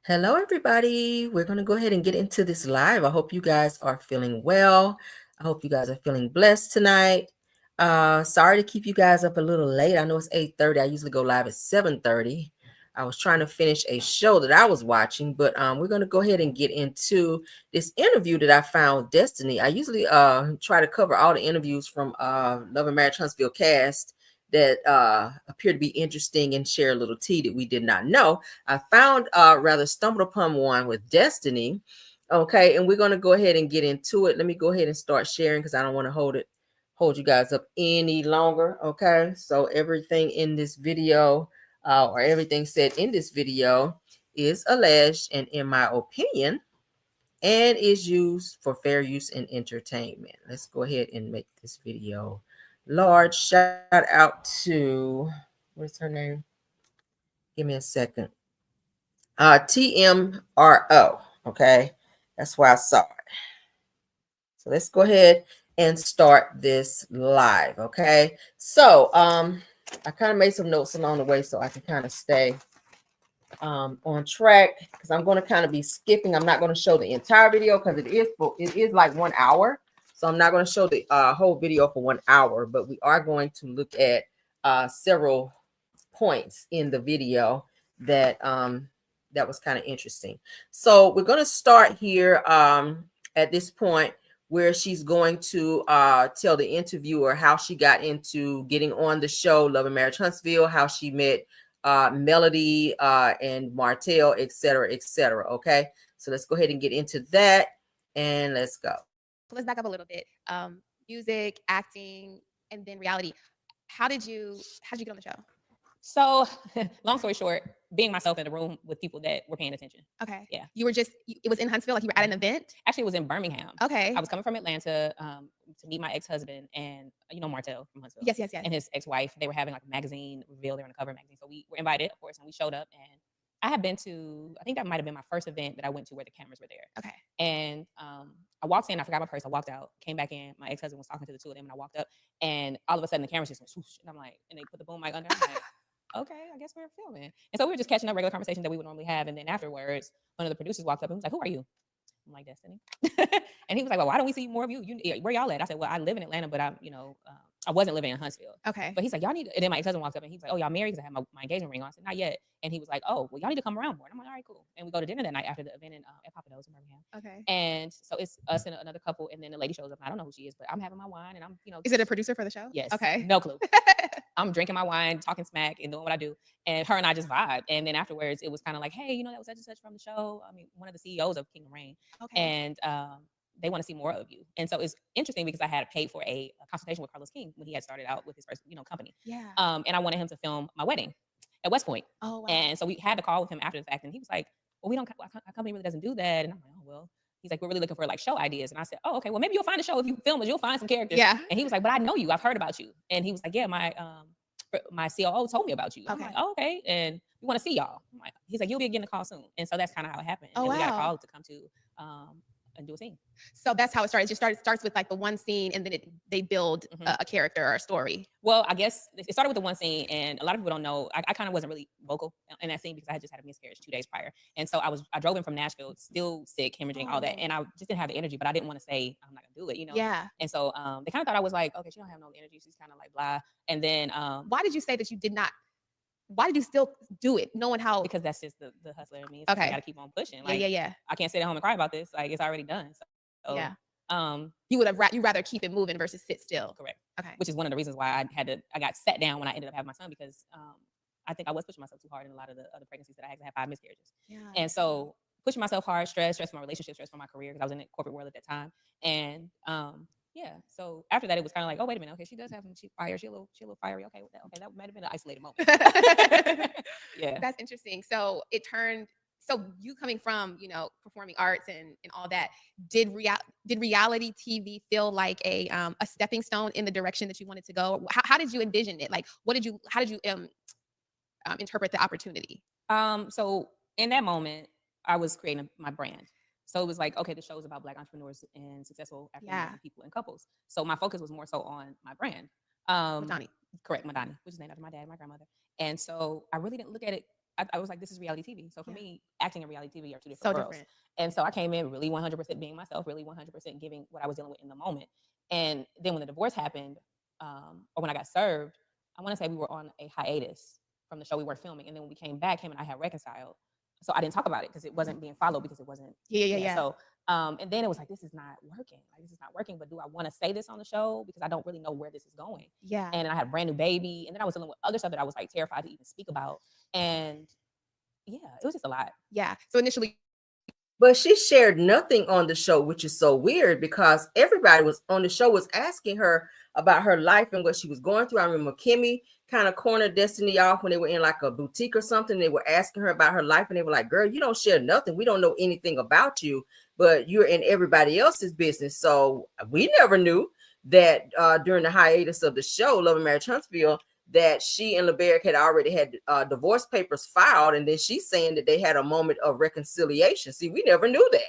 Hello, everybody. We're going to go ahead and get into this live. I hope you guys are feeling well. I hope you guys are feeling blessed tonight. Sorry to keep you guys up a little late. I know it's 8:30. I usually go live at 7:30. I was trying to finish a show that I was watching, but we're going to go ahead and get into this interview that I found with Destiny. I usually try to cover all the interviews from Love and Marriage Huntsville cast that appear to be interesting and share a little tea that we did not know. I found rather stumbled upon one with Destiny. Okay, and we're gonna go ahead and get into it. Let me go ahead and start sharing because I don't want to hold you guys up any longer. Okay, so everything in this video or everything said in this video is alleged and in my opinion and is used for fair use and entertainment. Let's go ahead and make this video large. Shout out to what's her name? Give me a second. TMRO. Okay, that's why I saw it. So let's go ahead and start this live. Okay, so I kind of made some notes along the way so I can kind of stay on track because I'm going to kind of be skipping. I'm not going to show the entire video because it is like 1 hour. So I'm not going to show the whole video for 1 hour, but we are going to look at several points in the video that that was kind of interesting. So we're going to start here at this point where she's going to tell the interviewer how she got into getting on the show Love and Marriage Huntsville, how she met Melody and Martell, etc., etc. Okay, so let's go ahead and get into that and let's go. So let's back up a little bit. Music, acting, and then reality. How'd you get on the show? So, long story short, being myself in a room with people that were paying attention. Okay. Yeah. It was in Huntsville, like you were at an event? Actually, it was in Birmingham. Okay. I was coming from Atlanta to meet my ex-husband and, Martell from Huntsville. Yes. And his ex-wife. They were having like a magazine reveal. They were on a cover magazine. So we were invited, of course, and we showed up. And I had been to, I think that might have been my first event that I went to where the cameras were there. Okay. And I walked in, I forgot my purse. I walked out, came back in. My ex-husband was talking to the two of them, and I walked up, and all of a sudden the cameras just went swoosh. And I'm like, and they put the boom mic under. I'm like, okay, I guess we're filming. And so we were just catching up, regular conversation that we would normally have. And then afterwards, one of the producers walked up and was like, "Who are you?" I'm like, "Destiny." And he was like, "Well, why don't we see more of you? Where y'all at?" I said, "Well, I live in Atlanta, but I wasn't living in Huntsville." Okay. But he's like, "Y'all need to," and then my ex-husband walked up and he's like, "Oh, y'all married?" Because I had my engagement ring on. I said, "Not yet." And he was like, "Oh, well, y'all need to come around more." And I'm like, "All right, cool." And we go to dinner that night after the event at Papado's in Birmingham. Okay. And so it's us and another couple, and then the lady shows up. And I don't know who she is, but I'm having my wine, and I'm, Is it a producer for the show? Yes. Okay. No clue. I'm drinking my wine, talking smack, and doing what I do. And her and I just vibe. And then afterwards, it was kind of like, "Hey, that was such and such from the show." I mean, one of the CEOs of Kingdom Reign. Okay. And they want to see more of you. And so it's interesting because I had paid for a consultation with Carlos King when he had started out with his first, company. Yeah. And I wanted him to film my wedding at West Point. Oh, wow. And so we had to call with him after the fact. And he was like, "Well, our company really doesn't do that." And I'm like, "Oh, well." He's like, "We're really looking for like show ideas." And I said, "Oh, okay. Well, maybe you'll find a show if you film us. You'll find some characters." Yeah. And he was like, "But I know you. I've heard about you." And he was like, "Yeah, my COO told me about you." I'm Okay. like, "Oh, okay. And we want to see y'all." I'm like, he's like, "You'll be getting a call soon." And so that's kind of how it happened. Oh, and we got a wow. call to come to and do a scene. So that's how it starts. It just starts with like the one scene, and then they build a character or a story. Well, I guess it started with the one scene, and a lot of people don't know. I kind of wasn't really vocal in that scene because I had just had a miscarriage 2 days prior, and so I drove in from Nashville, still sick, hemorrhaging, all that, and I just didn't have the energy. But I didn't want to say I'm not gonna do it, Yeah. And so they kind of thought I was like, okay, she don't have no energy, she's kind of like blah. And then Why did you say that you did not? Why did you still do it, knowing how? Because that's just the hustler in me. Okay. I gotta keep on pushing. Like, Yeah. I can't sit at home and cry about this. Like, it's already done. So Yeah. um You rather keep it moving versus sit still. correct. Okay. Which is one of the reasons why I got sat down when I ended up having my son, because I think I was pushing myself too hard in a lot of the other pregnancies that I had 5 miscarriages. Yeah. And so pushing myself hard, stress for my relationship, stress for my career, because I was in the corporate world at that time. And yeah, so after that, it was kind of like, oh, wait a minute, okay, she does have some fire. She a little fiery. Okay, with that. Okay, that might have been an isolated moment. Yeah, That's interesting. So it turned. So you coming from performing arts and all that, did reality TV feel like a stepping stone in the direction that you wanted to go? How did you envision it? Like, how did you interpret the opportunity? So in that moment, I was creating my brand. So it was like, okay, the show is about Black entrepreneurs and successful African American people and couples. So my focus was more so on my brand. Madani. Correct, Madani, which is named after my dad, and my grandmother. And so I really didn't look at it. I was like, this is reality TV. So for me, acting and reality TV are two different So worlds. different. And so I came in really 100% being myself, really 100% giving what I was dealing with in the moment. And then when the divorce happened, or when I got served, I want to say we were on a hiatus from the show we were filming. And then when we came back, him and I had reconciled. So I didn't talk about it because it wasn't being followed, because it wasn't. Yeah. So, and then it was like, this is not working. Like, this is not working. But do I want to say this on the show? Because I don't really know where this is going. Yeah. And I had a brand new baby. And then I was dealing with other stuff that I was like terrified to even speak about. And yeah, it was just a lot. Yeah. So initially, But she shared nothing on the show, which is so weird because everybody was on the show was asking her about her life and what she was going through. I remember Kimmy kind of cornered Destiny off when they were in like a boutique or something. They were asking her about her life and they were like, girl, you don't share nothing. We don't know anything about you, but you're in everybody else's business. So we never knew that during the hiatus of the show, Love and Marriage Huntsville, that she and LeBerick had already had divorce papers filed. And then she's saying that they had a moment of reconciliation. See, we never knew that.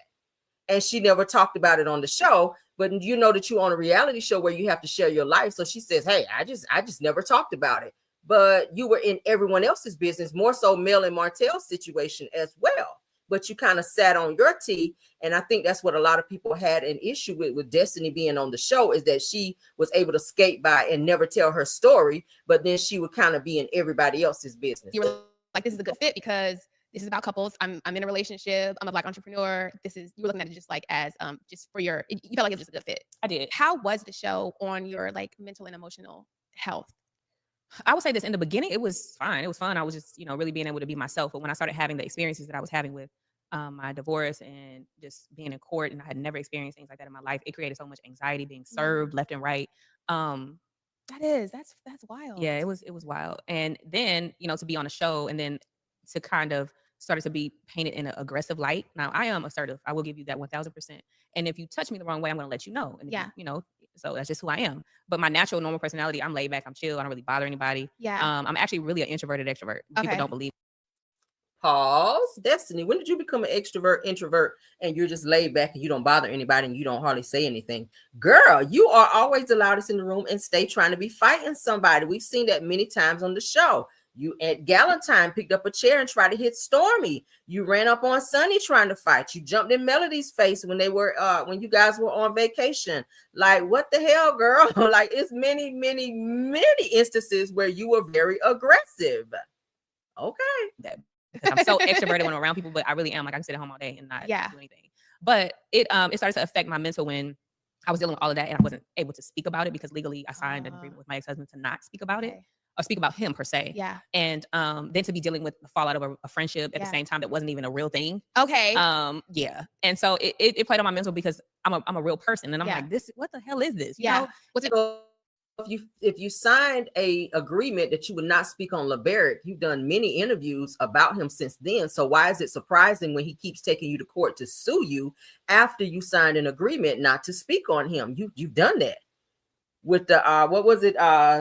And she never talked about it on the show. But you know that you're on a reality show where you have to share your life. So she says, hey, I just never talked about it. But you were in everyone else's business, more so Mel and Martell's situation as well. But you kind of sat on your tea. And I think that's what a lot of people had an issue with Destiny being on the show, is that she was able to skate by and never tell her story, but then she would kind of be in everybody else's business. you were like, this is a good fit because this is about couples. I'm in a relationship. I'm a Black entrepreneur. You were looking at it just like as just for you felt like it was just a good fit. I did. How was the show on your like mental and emotional health? I would say this in the beginning, it was fine. It was fun. I was just, really being able to be myself. But when I started having the experiences that I was having with my divorce and just being in court, and I had never experienced things like that in my life, it created so much anxiety, being served left and right. That's wild. Yeah, it was wild. And then, to be on a show and then to kind of started to be painted in an aggressive light. Now, I am assertive. I will give you that 1000%. And if you touch me the wrong way, I'm going to let you know. And yeah. So that's just who I am. But my natural, normal personality, I'm laid back, I'm chill, I don't really bother anybody. Yeah. I'm actually really an introverted extrovert. People don't believe. Pause. Destiny, when did you become an extrovert, introvert, and you're just laid back and you don't bother anybody and you don't hardly say anything? Girl, you are always the loudest in the room and stay trying to be fighting somebody. We've seen that many times on the show. You at Galentine picked up a chair and tried to hit Stormy. You ran up on Sunny trying to fight. You jumped in Melody's face when when you guys were on vacation. Like, what the hell, girl? Like, it's many, many, many instances where you were very aggressive. Okay. I'm so extroverted when I'm around people, but I really am. Like, I can sit at home all day and not do anything. But it started to affect my mental when I was dealing with all of that and I wasn't able to speak about it because legally I signed an agreement with my ex-husband to not speak about it. Or speak about him per se. Yeah. And then to be dealing with the fallout of a friendship at the same time that wasn't even a real thing. Okay. Yeah. And so it played on my mental because I'm a real person. And I'm like, what the hell is this? You know? What's it? If you signed a agreement that you would not speak on LeBerick, you've done many interviews about him since then. So why is it surprising when he keeps taking you to court to sue you after you signed an agreement not to speak on him? You've done that. With the what was it,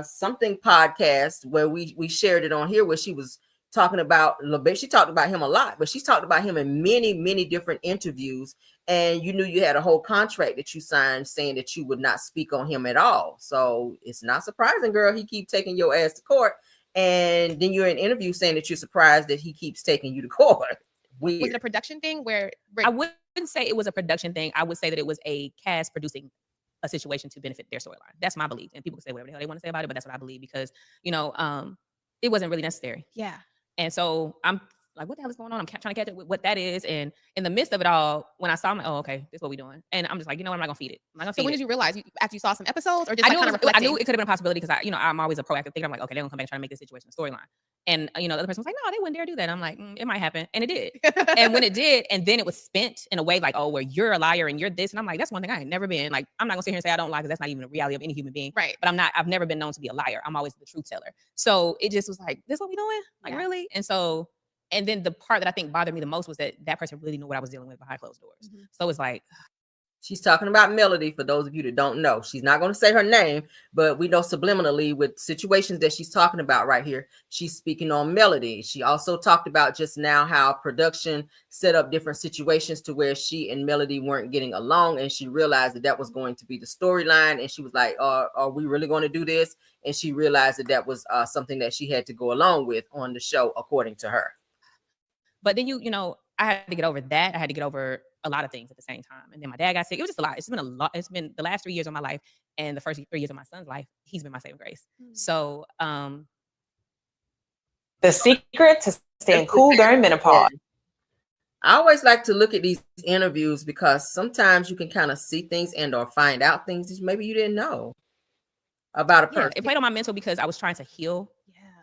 something podcast where we shared it on here, where she was talking about LeBerick. She talked about him a lot, but she's talked about him in many, many different interviews. And you knew you had a whole contract that you signed saying that you would not speak on him at all. So it's not surprising, girl, he keep taking your ass to court. And then you're in an interview saying that you're surprised that he keeps taking you to court. Weird. Was it a production thing where I wouldn't say it was a production thing. I would say that it was a cast producing a situation to benefit their storyline. That's my belief. And people can say whatever the hell they want to say about it, but that's what I believe because, it wasn't really necessary. Yeah. And so I'm like, what the hell is going on? I'm trying to catch up with what that is. And in the midst of it all, when I saw, I'm like, oh, okay, this is what we're doing. And I'm just like, I'm not going to feed it. So when did you realize? After you saw some episodes or just I knew it could have been a possibility because I'm always a proactive thinker. I'm like, okay, they're going to come back and try to make this situation a storyline. And, the other person was like, no, they wouldn't dare do that. I'm like, it might happen. And it did. And when it did, and then it was spent in a way like, oh, where you're a liar and you're this. And I'm like, that's one thing I ain't never been. Like, I'm not going to sit here and say I don't lie because that's not even the reality of any human being. Right. But I've never been known to be a liar. I'm always the truth teller. So it just was like, this is what we doing? Like, really? And so, and then the part that I think bothered me the most was that person really knew what I was dealing with behind closed doors. Mm-hmm. So it's like, she's talking about Melody. For those of you that don't know, she's not going to say her name, but we know subliminally with situations that she's talking about right here, she's speaking on Melody. She also talked about just now how production set up different situations to where she and Melody weren't getting along. And she realized that was going to be the storyline. And she was like, are we really going to do this? And she realized that was something that she had to go along with on the show, according to her. But then you know, I had to get over that. I had to get over a lot of things at the same time. And then my dad got sick. It was just a lot. It's been a lot. It's been the last 3 years of my life and the first 3 years of my son's life. He's been my saving grace. So, The secret to staying cool during menopause. I always like to look at these interviews because sometimes you can kind of see things and or find out things that maybe you didn't know about a person. It played on my mental because I was trying to heal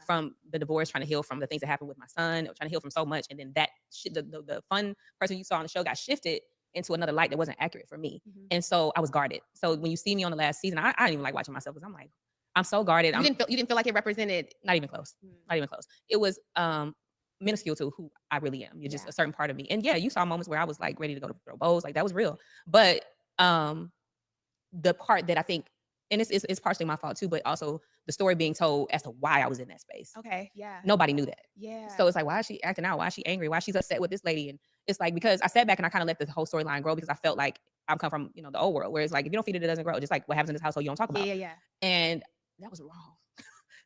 from the divorce, trying to heal from the things that happened with my son, trying to heal from so much. And then that the fun person you saw on the show got shifted into another light that wasn't accurate for me. And so I was guarded. So when you see me on the last season, I didn't even like watching myself because I'm like, I'm so guarded. You didn't feel like it represented. Not even close. Not even close. It was minuscule to who I really am. You're just a certain part of me. And yeah, you saw moments where I was like ready to go to throw bows. Like that was real. But the part that I think, and it's partially my fault too, but also the story being told as to why I was in that space. Okay. Yeah. Nobody knew that. Yeah. So it's like, why is she acting out? Why is she angry? Why she's upset with this lady? And it's like, because I sat back and I kind of let the whole storyline grow because I felt like I'm come from, you know, the old world where it's like, if you don't feed it, it doesn't grow. Just like what happens in this household, you don't talk about. Yeah. And that was wrong.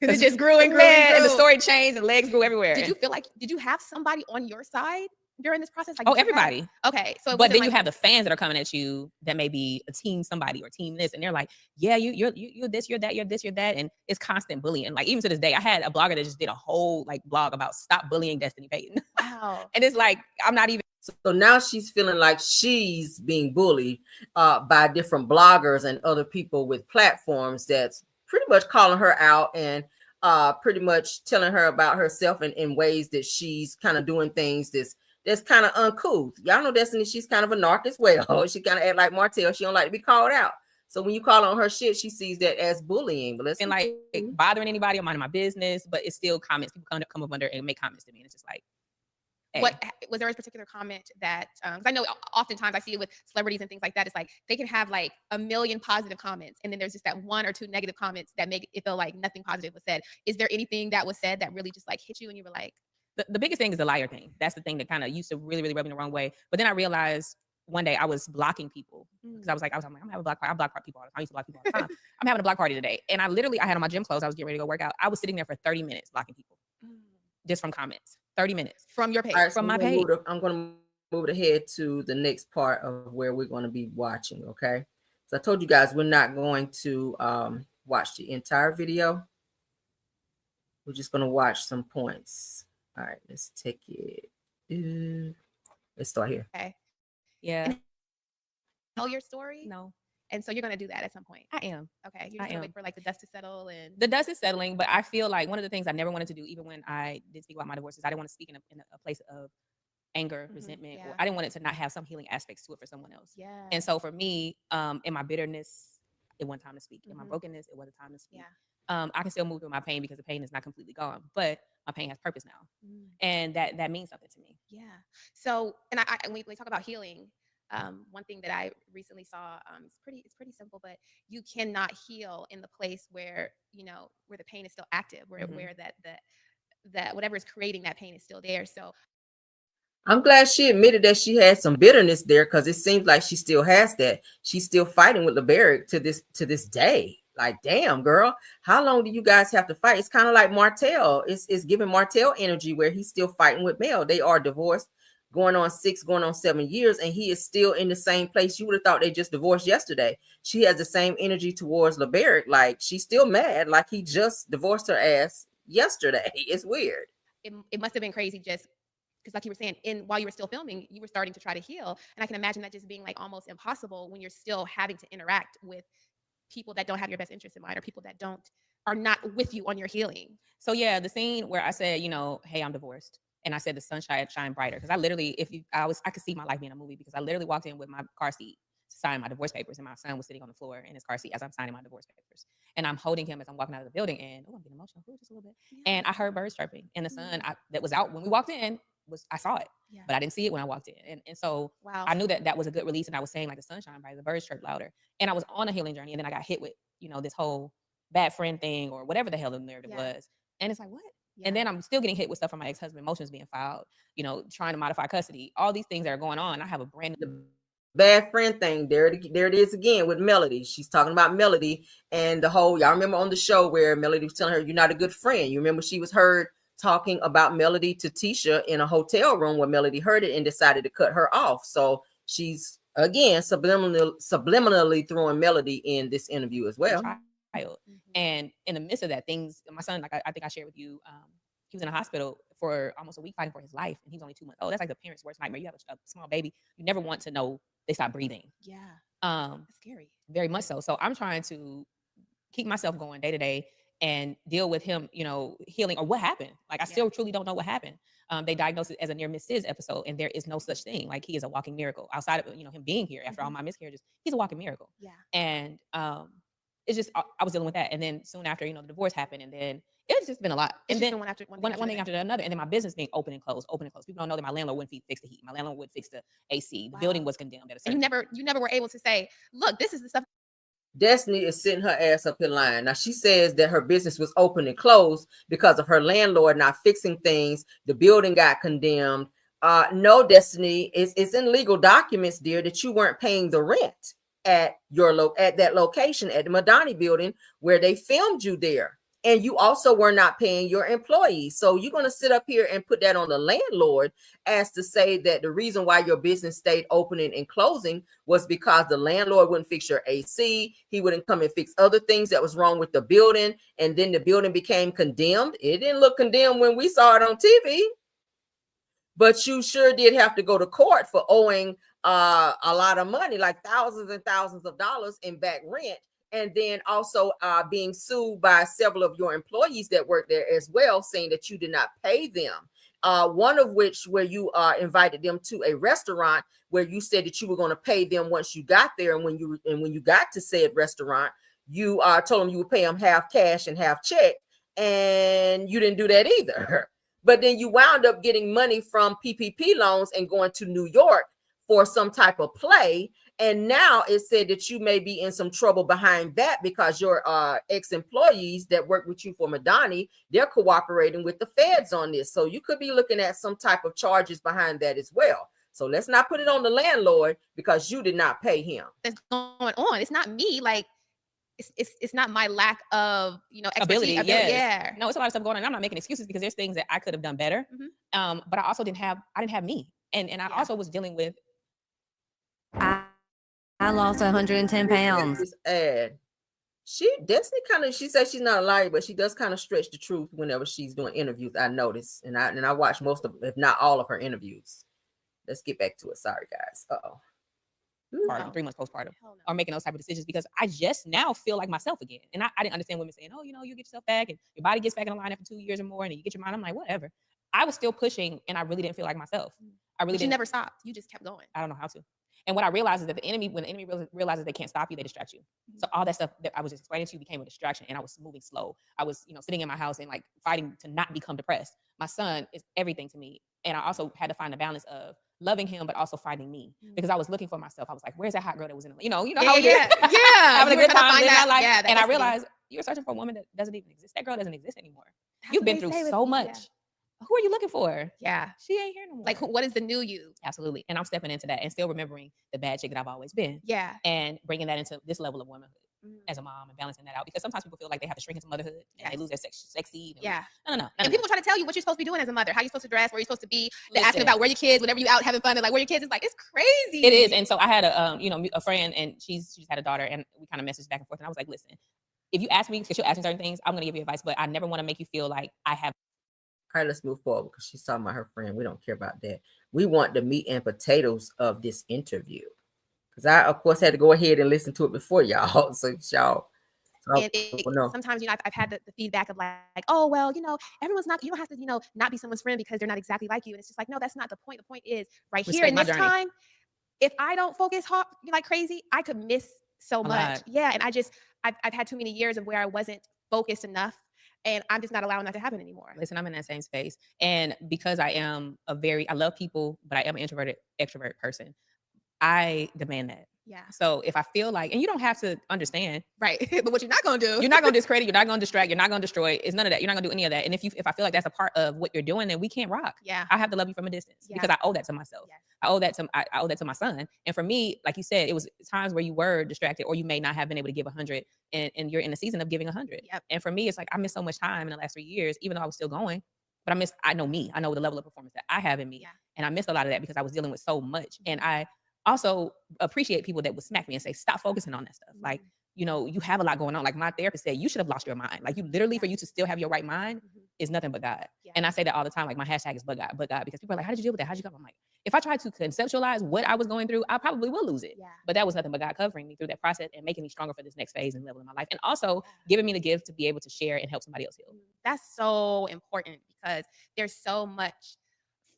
Because it just grew and grew and the story changed and legs grew everywhere. Did you have somebody on your side during this process? Like, everybody. Okay. So, but then you have the fans that are coming at you that may be a team somebody or team this, and they're like, yeah, you're this, you're that, you're this, you're that. And it's constant bullying. Like even to this day, I had a blogger that just did a whole like blog about stop bullying Destiny Payton. Wow. And it's like, I'm not even. So now she's feeling like she's being bullied by different bloggers and other people with platforms that's pretty much calling her out and pretty much telling her about herself in ways that she's kind of doing things that's kind of uncouth. Y'all know Destiny, she's kind of a narc as well. She kind of act like Martell. She don't like to be called out. So when you call on her shit, she sees that as bullying. But and like bothering anybody or minding my business, but it's still comments. People come up under and make comments to me. And it's just like, hey. What was there a particular comment that because I know oftentimes I see it with celebrities and things like that, it's like they can have like a million positive comments and then there's just that 1 or 2 negative comments that make it feel like nothing positive was said. Is there anything that was said that really just like hit you and you were like, the biggest thing is the liar thing. That's the thing that kind of used to really, really rub me the wrong way. But then I realized one day I was blocking people because I was like, I'm having a block party. I block people all the time. I used to block people all the time. I'm having a block party today. And I had on my gym clothes. I was getting ready to go work out. I was sitting there for 30 minutes blocking people just from comments. 30 minutes. From your page. Right, from my page. I'm going to move it ahead to the next part of where we're going to be watching, okay? So I told you guys we're not going to watch the entire video. We're just going to watch some points. All right, let's take it. Let's start here. Okay. Yeah. And tell your story? No. And so you're going to do that at some point? I am. Okay. You're just going to wait for like the dust to settle and... The dust is settling, but I feel like one of the things I never wanted to do, even when I did speak about my divorces, I didn't want to speak in a place of anger, resentment, or I didn't want it to not have some healing aspects to it for someone else. Yeah. And so for me, in my bitterness, it wasn't time to speak. In my brokenness, it wasn't time to speak. Yeah. I can still move through my pain because the pain is not completely gone, but my pain has purpose now. And that means something to me. Yeah. So, and when we talk about healing, one thing that I recently saw, it's pretty simple, but you cannot heal in the place where, you know, where the pain is still active, where that whatever is creating that pain is still there. So I'm glad she admitted that she had some bitterness there because it seems like she still has that. She's still fighting with LeBaric to this day. Like, damn, girl, how long do you guys have to fight? It's kind of like Martell. It's giving Martell energy where he's still fighting with Mel. They are divorced, going on 6, going on 7 years, and he is still in the same place. You would have thought they just divorced yesterday. She has the same energy towards LeBaric. Like, she's still mad, like he just divorced her ass yesterday. It's weird. It must have been crazy just because, like you were saying, while you were still filming, you were starting to try to heal. And I can imagine that just being like almost impossible when you're still having to interact with people that don't have your best interest in mind or people that are not with you on your healing. So yeah, the scene where I said, you know, hey, I'm divorced. And I said the sunshine shine brighter. Because I literally, I could see my life being a movie because I literally walked in with my car seat to sign my divorce papers. And my son was sitting on the floor in his car seat as I'm signing my divorce papers. And I'm holding him as I'm walking out of the building. And I'm getting emotional just a little bit. Yeah. And I heard birds chirping. And the sun that was out when we walked in, I saw it. Yeah. But I didn't see it when I walked in. And so I knew that was a good release. And I was saying like the sunshine brighter, the birds chirped louder. And I was on a healing journey. And then I got hit with, you know, this whole bad friend thing or whatever the hell the narrative was. And it's like, what? Yeah. And then I'm still getting hit with stuff from my ex-husband, motions being filed, you know, trying to modify custody, all these things that are going on. I have a brand new bad friend thing. There it is again with Melody. She's talking about Melody and the whole, y'all remember on the show where Melody was telling her, you're not a good friend. You remember she was heard talking about Melody to Tisha in a hotel room where Melody heard it and decided to cut her off. So she's again subliminally throwing Melody in this interview as well. Child. And in the midst of that, my son, like I think I shared with you, he was in a hospital for almost a week fighting for his life, and he's only 2 months old. That's like the parent's worst nightmare. You have a small baby, you never want to know they stop breathing. Yeah. That's scary. Very much so. So I'm trying to keep myself going day to day and deal with him, healing or what happened. Like I still truly don't know what happened. They diagnosed it as a near miss episode, and there is no such thing. Like he is a walking miracle outside of him being here after all my miscarriages. He's a walking miracle. Yeah. And it's just I was dealing with that, and then soon after, the divorce happened, and then it's just been a lot. And then one thing after another, and then my business being open and closed. People don't know that my landlord wouldn't fix the heat. My landlord would fix the AC. The building was condemned at a certain. And you never were able to say, look, this is the stuff. Destiny is sitting her ass up in line. Now she says that her business was open and closed because of her landlord not fixing things. The building got condemned. No, Destiny, it's in legal documents, dear, that you weren't paying the rent at that location at the Madani building where they filmed you there. And you also were not paying your employees. So you're going to sit up here and put that on the landlord as to say that the reason why your business stayed opening and closing was because the landlord wouldn't fix your AC. He wouldn't come and fix other things that was wrong with the building. And then the building became condemned. It didn't look condemned when we saw it on TV. But you sure did have to go to court for owing a lot of money, like thousands and thousands of dollars in back rent. And then also being sued by several of your employees that work there as well, saying that you did not pay them. One of which where you invited them to a restaurant where you said that you were going to pay them once you got there. And when you got to said restaurant, you told them you would pay them half cash and half check. And you didn't do that either. But then you wound up getting money from PPP loans and going to New York for some type of play. And now it said that you may be in some trouble behind that because your ex-employees that work with you for Madani, they're cooperating with the feds on this. So you could be looking at some type of charges behind that as well. So let's not put it on the landlord because you did not pay him. That's going on. It's not me. Like it's not my lack of ability. Yes. Yeah. No, it's a lot of stuff going on. I'm not making excuses because there's things that I could have done better. But I also didn't have me, and I also was dealing with. I lost 110 pounds. Destiny she says she's not a liar, but she does kind of stretch the truth whenever she's doing interviews. I notice, and I watch most of, if not all of her interviews. Let's get back to it. Sorry, guys. 3 months postpartum, or making those type of decisions because I just now feel like myself again, and I didn't understand women saying, "Oh, you get yourself back, and your body gets back in line after 2 years or more, and then you get your mind." I'm like, whatever. I was still pushing, and I really didn't feel like myself. You never stopped. You just kept going. I don't know how to. And what I realized is that when the enemy realizes they can't stop you, they distract you. So all that stuff that I was just explaining to you became a distraction, and I was moving slow. I was, sitting in my house and like fighting to not become depressed. My son is everything to me. And I also had to find a balance of loving him, but also finding me because I was looking for myself. I was like, where's that hot girl that was in the, how it is. Having a good time, living my life. Yeah, and I realized you're searching for a woman that doesn't even exist. That girl doesn't exist anymore. You've been through so much. Yeah. Who are you looking for? Yeah. She ain't here no more. Like, what is the new you? Absolutely. And I'm stepping into that and still remembering the bad chick that I've always been. Yeah. And bringing that into this level of womanhood as a mom and balancing that out. Because sometimes people feel like they have to shrink into motherhood and they lose their sexy. Yeah. No. And people try to tell you what you're supposed to be doing as a mother, how you're supposed to dress, where you're supposed to be. They're asking about where your kids, whenever you out having fun, they're like, where your kids? It's like, it's crazy. It is. And so I had a friend, and she's had a daughter, and we kind of messaged back and forth. And I was like, listen, if you ask me, because she'll ask me certain things, I'm going to give you advice, but I never want to make you feel like I have. All right, let's move forward because she's talking about her friend. We don't care about that. We want the meat and potatoes of this interview because I, of course, had to go ahead and listen to it before y'all. So y'all. Sometimes, I've had the feedback of like, oh, well, everyone's not, you don't have to, not be someone's friend because they're not exactly like you. And it's just like, no, that's not the point. The point is right here in this time, if I don't focus hard, like crazy, I could miss so much. Yeah. And I've had too many years of where I wasn't focused enough. And I'm just not allowing that to happen anymore. Listen, I'm in that same space. And because I am I love people, but I am an introverted, extrovert person, I demand that. Yeah. So if I feel like, and you don't have to understand. Right. But what you're not going to do. You're not going to discredit. You're not going to distract. You're not going to destroy. It's none of that. You're not going to do any of that. And if I feel like that's a part of what you're doing, then we can't rock. Yeah. I have to love you from a distance because I owe that to myself. Yes. I owe that to my son. And for me, like you said, it was times where you were distracted or you may not have been able to give 100 and you're in the season of giving 100. Yep. And for me, it's like I missed so much time in the last 3 years, even though I was still going. but I know me. I know the level of performance that I have in me. Yeah. And I missed a lot of that because I was dealing with so much. And I also appreciate people that would smack me and say, stop focusing on that stuff. Like, you know, you have a lot going on. Like my therapist said, you should have lost your mind. Like you literally, for you to still have your right mind is nothing but God. Yeah. And I say that all the time. Like my hashtag is but God, because people are like, how did you deal with that? How'd you come? I'm like, if I tried to conceptualize what I was going through, I probably will lose it. Yeah. But that was nothing but God covering me through that process and making me stronger for this next phase and level in my life. And also giving me the gift to be able to share and help somebody else heal. That's so important because there's so much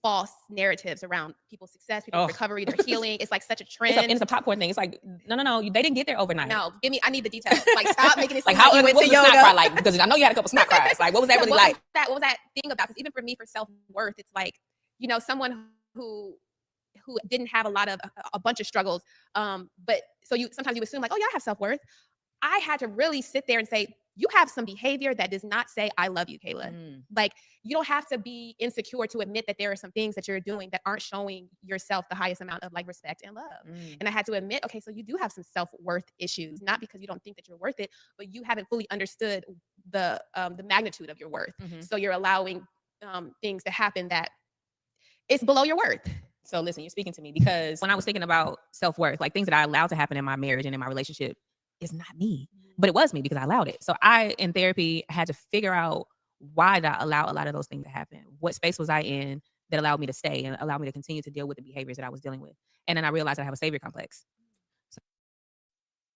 false narratives around people's success, people's recovery, their healing. It's like such a trend. It's a popcorn thing. It's like, no, they didn't get there overnight. No, I need the details. Like, stop making it like seem how like you what went was to the yoga. snot cry like? Because I know you had a couple snot cries. Like, what was that really like? What was that thing about? Because even for me, for self-worth, it's like, you know, someone who didn't have a bunch of struggles. But so sometimes you assume like, oh yeah, I have self-worth. I had to really sit there and say, you have some behavior that does not say, I love you, Kayla. Like, you don't have to be insecure to admit that there are some things that you're doing that aren't showing yourself the highest amount of like respect and love. And I had to admit, okay, so you do have some self-worth issues, not because you don't think that you're worth it, but you haven't fully understood the magnitude of your worth. So you're allowing things to happen that it's below your worth. So listen, you're speaking to me because when I was thinking about self-worth, like things that I allowed to happen in my marriage and in my relationship, it's not me, but it was me because I allowed it. So I, in therapy, had to figure out why did I allow a lot of those things to happen? What space was I in that allowed me to stay and allowed me to continue to deal with the behaviors that I was dealing with? And then I realized I have a savior complex.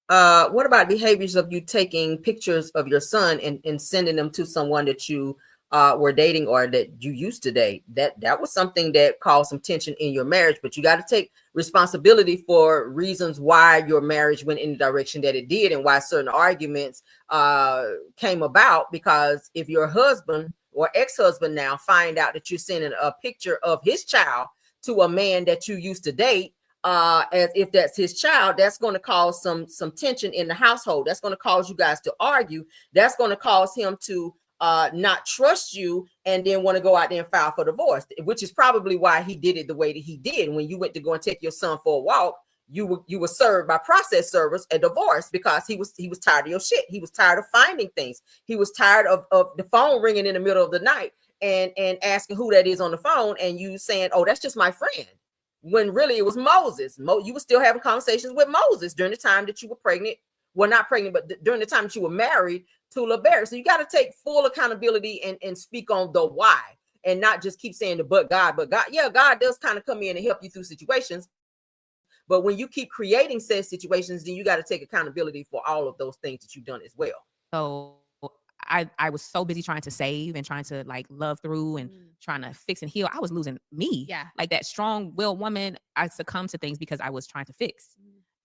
What about behaviors of you taking pictures of your son and sending them to someone that you were dating or that you used to date? That was something that caused some tension in your marriage, but you got to take responsibility for reasons why your marriage went in the direction that it did and why certain arguments came about. Because if your husband or ex-husband now find out that you're sending a picture of his child to a man that you used to date, as if that's his child, that's going to cause some tension in the household. That's going to cause you guys to argue. That's going to cause him to not trust you and then want to go out there and file for divorce, which is probably why he did it the way that he did. When you went to go and take your son for a walk, you were served by process servers a divorce because he was tired of your shit. He was tired of finding things. He was tired of the phone ringing in the middle of the night and asking who that is on the phone and you saying, oh, that's just my friend. When really it was Moses. You were still having conversations with Moses during the time that you were pregnant. Well, not pregnant, but during the time that you were married to LeBaron. So you got to take full accountability and speak on the why and not just keep saying the but God. Yeah, God does kind of come in and help you through situations. But when you keep creating said situations, then you got to take accountability for all of those things that you've done as well. So I was so busy trying to save and trying to like love through and trying to fix and heal. I was losing me. Yeah. Like that strong-willed woman, I succumbed to things because I was trying to fix.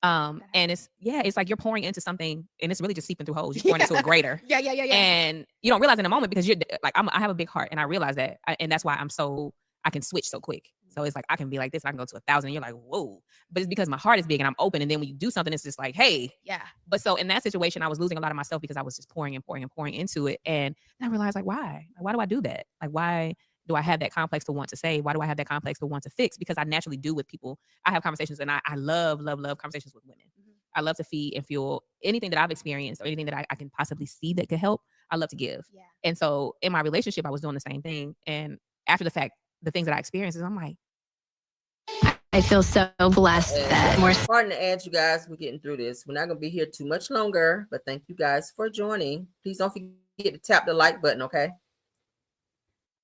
And it's like you're pouring into something and it's really just seeping through holes. You're pouring into a grater. Yeah. And you don't realize in a moment because you're like, I have a big heart and I realize that. And that's why I can switch so quick. So it's like, I can be like this. I can go to 1,000 and you're like, whoa, but it's because my heart is big and I'm open. And then when you do something, it's just like, hey, yeah. But so in that situation, I was losing a lot of myself because I was just pouring into it. And I realized like, why do I do that? Like, why do I have that complex to want to say? Why do I have that complex to want to fix? Because I naturally do with people. I have conversations and I love conversations with women. I love to feed and fuel anything that I've experienced or anything that I can possibly see that could help. I love to give. Yeah. And so in my relationship, I was doing the same thing. And after the fact, the things that I experienced, I'm like, I feel so blessed that more. Pardon the ads, you guys. We're getting through this. We're not going to be here too much longer, but thank you guys for joining. Please don't forget to tap the like button, okay?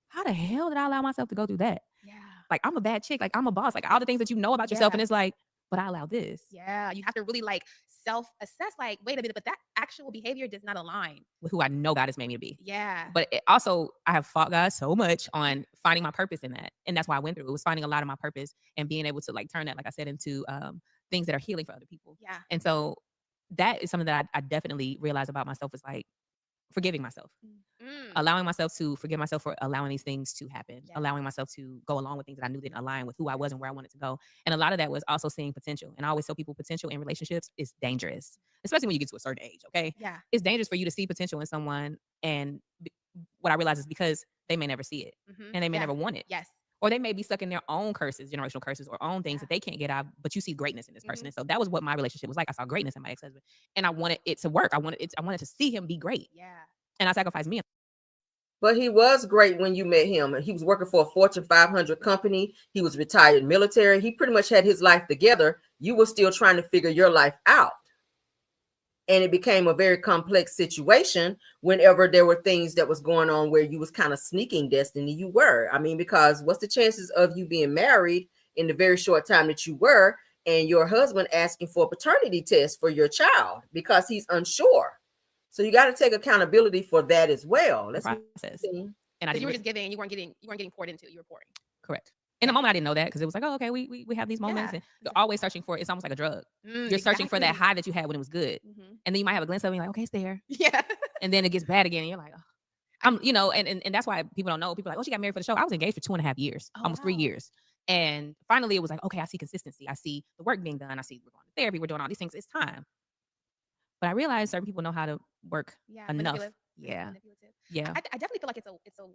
How the hell did I allow myself to go through that? Yeah. Like, I'm a bad chick. Like, I'm a boss. Like, all the things that you know about yourself. And it's like, but I allowed this. Yeah. You have to really like self-assess, like, wait a minute, but that actual behavior does not align with who I know God has made me to be. Yeah. But also, I have fought God so much on finding my purpose in that. And that's why I went through it. It was finding a lot of my purpose and being able to like turn that, like I said, into things that are healing for other people. Yeah. And so that is something that I definitely realized about myself is like forgiving myself. Allowing myself to forgive myself for allowing these things to happen, allowing myself to go along with things that I knew didn't align with who I was and where I wanted to go. And a lot of that was also seeing potential. And I always tell people potential in relationships is dangerous, especially when you get to a certain age. Okay. Yeah. It's dangerous for you to see potential in someone. And what I realize is because they may never see it and they may never want it. Yes. Or they may be stuck in their own curses, generational curses or own things that they can't get out, but you see greatness in this person. And so that was what my relationship was like. I saw greatness in my ex-husband and I wanted it to work. I wanted to see him be great. Yeah. And I sacrificed me. But he was great when you met him. He was working for a Fortune 500 company. He was retired military. He pretty much had his life together. You were still trying to figure your life out. And it became a very complex situation whenever there were things that was going on where you was kind of sneaking destiny. You were. I mean, because what's the chances of you being married in the very short time that you were and your husband asking for a paternity test for your child because he's unsure? So you got to take accountability for that as well. Let's process. And I you were just giving, you weren't getting poured into, you were pouring. Correct. In the moment, I didn't know that because it was like, oh, okay, we have these moments, and you're always searching for it. It's almost like a drug. You're searching for that high that you had when it was good, and then you might have a glimpse of it, and you're like, okay, it's there. Yeah. And then it gets bad again, and you're like, oh. And that's why people don't know. People are like, oh, she got married for the show. I was engaged for 2.5 years, almost 3 years. And finally it was like, okay, I see consistency. I see the work being done. I see we're going to therapy. We're doing all these things. It's time. But I realized certain people know how to work enough. Yeah. Yeah. I definitely feel like it's a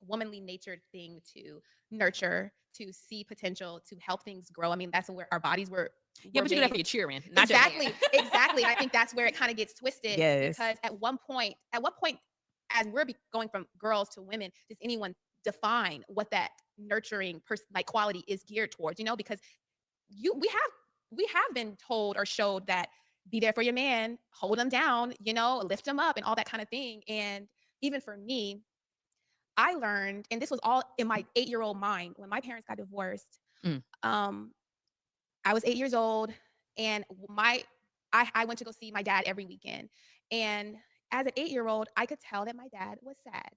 womanly natured thing to nurture, to see potential, to help things grow. I mean, that's where our bodies were. Yeah, but you do that for your cheering. Exactly. I think that's where it kind of gets twisted. Yes. Because at what point, as we're going from girls to women, does anyone define what that nurturing like quality is geared towards? Because we have been told or showed that be there for your man, hold him down, lift him up and all that kind of thing. And even for me, I learned, and this was all in my 8-year-old mind, when my parents got divorced. I was 8 years old, and I went to go see my dad every weekend. And as an 8-year-old, I could tell that my dad was sad.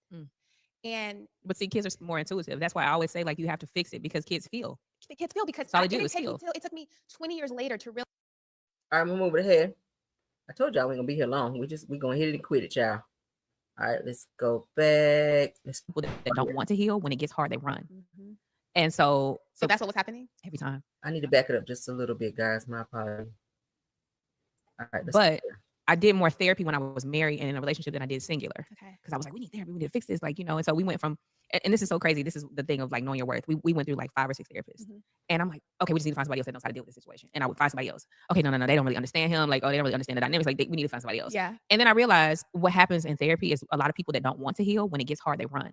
But see, kids are more intuitive. That's why I always say, like, you have to fix it because kids feel. Because all they do didn't is take feel. it took me 20 years later to realize. All right, I'm gonna move it ahead. I told y'all we ain't gonna be here long. We're gonna hit it and quit it, y'all. All right, let's go back. People that don't want to heal, when it gets hard, they run. And so that's what was happening every time. I need to back it up just a little bit, guys. My apologies. All right, but I did more therapy when I was married and in a relationship than I did singular. Okay. Because I was like, we need therapy. We need to fix this. And so we went from, and this is so crazy. This is the thing of like knowing your worth. We went through like 5 or 6 therapists. And I'm like, okay, we just need to find somebody else that knows how to deal with this situation. And I would find somebody else. Okay, no, they don't really understand him. Like, oh, they don't really understand the dynamics. Like, we need to find somebody else. Yeah. And then I realized what happens in therapy is a lot of people that don't want to heal, when it gets hard, they run.